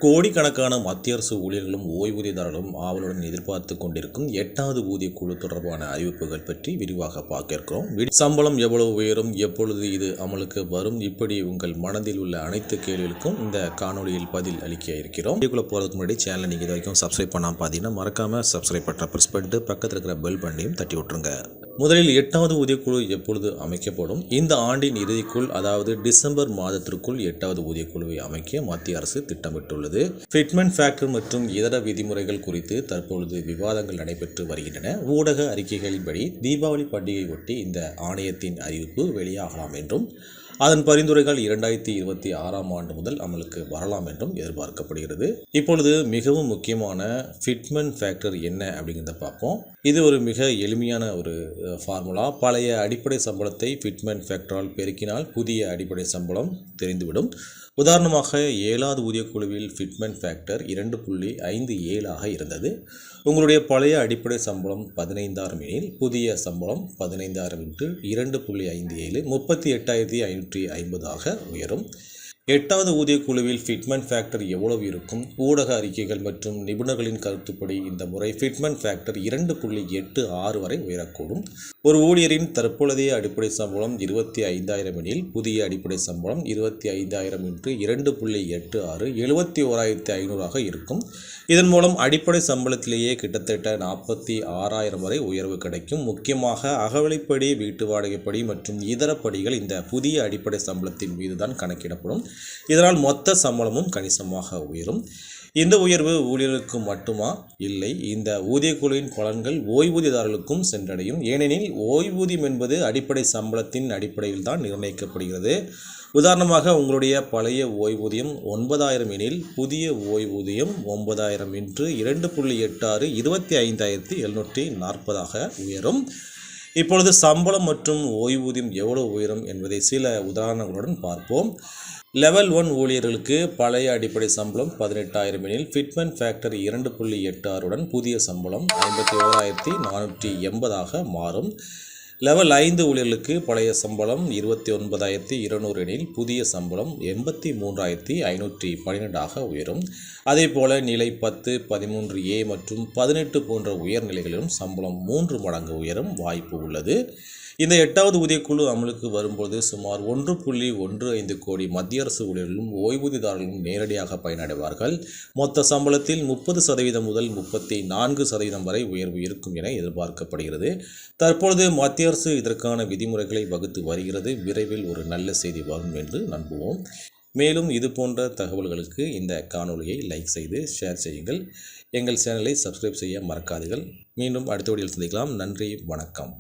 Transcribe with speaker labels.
Speaker 1: கோடிக்கணக்கான மத்திய அரசு ஊழியர்களும் ஓய்வூதியதாரர்களும் ஆவலுடன் எதிர்பார்த்து கொண்டிருக்கும் 8வது ஊதிய குழு தொடர்பான அறிவிப்புகள் பற்றி விரிவாக பார்க்க இருக்கிறோம். சம்பளம் எவ்வளவு உயரும், எப்பொழுது இது அமலுக்கு வரும், இப்படி உங்கள் மனதில் உள்ள அனைத்து கேள்விகளுக்கும் இந்த காணொலியில் பதில் அளிக்க இருக்கிறோம். வீடியோக்குள்ள போகிறதுக்கு முன்னாடி சேனலை நீங்கள் இது வரைக்கும் சப்ஸ்கிரைப் பண்ணாமல் பார்த்தீங்கன்னா மறக்காமல் சப்ஸ்கிரைப் பட்டனை ப்ரெஸ் பண்ணிட்டு பக்கத்தில் இருக்கிற பெல் பட்டனையும் தட்டி விட்டுருங்க. முதலில் 8வது ஊதியக்குழு எப்பொழுது அமைக்கப்படும்? இந்த ஆண்டின் இறுதிக்குள், அதாவது டிசம்பர் மாதத்திற்குள் 8வது ஊதியக்குழுவை அமைக்க மத்திய அரசு திட்டமிட்டுள்ளது. ஃபிட்மென்ட் ஃபேக்டர் மற்றும் இதர விதிமுறைகள் குறித்து தற்பொழுது விவாதங்கள் நடைபெற்று வருகின்றன. ஊடக அறிக்கைகளின்படி தீபாவளி பண்டிகை ஒட்டி இந்த ஆணையத்தின் அறிவிப்பு வெளியாகலாம் என்றும் அதன் பரிந்துரைகள் 2026ஆம் ஆண்டு முதல் அமலுக்கு வரலாம் என்றும் எதிர்பார்க்கப்படுகிறது. இப்பொழுது மிகவும் முக்கியமான ஃபிட்மென்ட் ஃபேக்டர் என்ன அப்படிங்கிறத பார்ப்போம். இது ஒரு மிக எளிமையான ஒரு ஃபார்முலா. பழைய அடிப்படை சம்பளத்தை ஃபிட்மென்ட் ஃபேக்டரால் பெருக்கினால் புதிய அடிப்படை சம்பளம் தெரிந்துவிடும். உதாரணமாக 7வது ஊதியக்குழுவில் ஃபிட்மென்ட் ஃபேக்டர் 2.57 இருந்தது. உங்களுடைய பழைய அடிப்படை சம்பளம் 15,000 எனில் புதிய சம்பளம் 15,000 × 2.57 38,550 உயரும். 8வது ஊதியக்குழுவில் ஃபிட்மென்ட் ஃபேக்டர் எவ்வளவு இருக்கும்? ஊடக அறிக்கைகள் மற்றும் நிபுணர்களின் கருத்துப்படி இந்த முறை ஃபிட்மென்ட் ஃபேக்டர் 2.86 வரை உயரக்கூடும். ஒரு ஊழியரின் தற்பொழுதைய அடிப்படை சம்பளம் 25,000 எனில் புதிய அடிப்படை சம்பளம் 25,000 × 2.86 71,500 இருக்கும். இதன் மூலம் அடிப்படை சம்பளத்திலேயே கிட்டத்தட்ட 46,000 வரை உயர்வு கிடைக்கும். முக்கியமாக அகவிலைப்படி, வீட்டு வாடகைப்படி மற்றும் இதர படிகள் இந்த புதிய அடிப்படை சம்பளத்தின் மீதுதான் கணக்கிடப்படும். இதனால் மொத்த சம்பளமும் கணிசமாக உயரும். இந்த உயர்வு ஊழியர்களுக்கு மட்டுமா? இல்லை, இந்த ஊதியக்குழுவின் பலன்கள் ஓய்வூதியதாரர்களுக்கும் சென்றடையும். ஏனெனில் ஓய்வூதியம் என்பது அடிப்படை சம்பளத்தின் அடிப்படையில் தான் நிர்ணயிக்கப்படுகிறது. உதாரணமாக உங்களுடைய பழைய ஓய்வூதியம் 9,000 எனில் புதிய ஓய்வூதியம் 9,000 × 2.86 25,740 உயரும். இப்பொழுது சம்பளம் மற்றும் ஓய்வூதியம் எவ்வளவு உயரும் என்பதை சில உதாரணங்களுடன் பார்ப்போம். லெவல் 1 ஊழியர்களுக்கு பழைய அடிப்படை சம்பளம் 18,000 எனில் ஃபிட்மென்ட் ஃபேக்டர் 2.86 புதிய சம்பளம் 51,480 மாறும். லெவல் 5 ஊழியர்களுக்கு பழைய சம்பளம் 29,200 எனில் புதிய சம்பளம் 83,512 உயரும். அதேபோல நிலை 10, 13A மற்றும் 18 போன்ற உயர்நிலைகளிலும் சம்பளம் 3 மடங்கு உயரும் வாய்ப்பு உள்ளது. இந்த 8வது ஊதியக்குழு அமலுக்கு வரும்போது சுமார் 1.15 கோடி மத்திய அரசு ஊழியர்களும் ஓய்வூதியதாரர்களும் நேரடியாக பயனடைவார்கள். மொத்த சம்பளத்தில் 30% முதல் 34% வரை உயர்வு இருக்கும் என எதிர்பார்க்கப்படுகிறது. தற்பொழுது மத்திய அரசு இதற்கான விதிமுறைகளை வகுத்து வருகிறது. விரைவில் ஒரு நல்ல செய்தி வரும் என்று நம்புவோம். மேலும் இது போன்ற தகவல்களுக்கு இந்த காணொலியை லைக் செய்து ஷேர் செய்யுங்கள். எங்கள் சேனலை சப்ஸ்கிரைப் செய்ய மறக்காதீர்கள். மீண்டும் அடுத்த வீடியோவில் சந்திக்கலாம். நன்றி, வணக்கம்.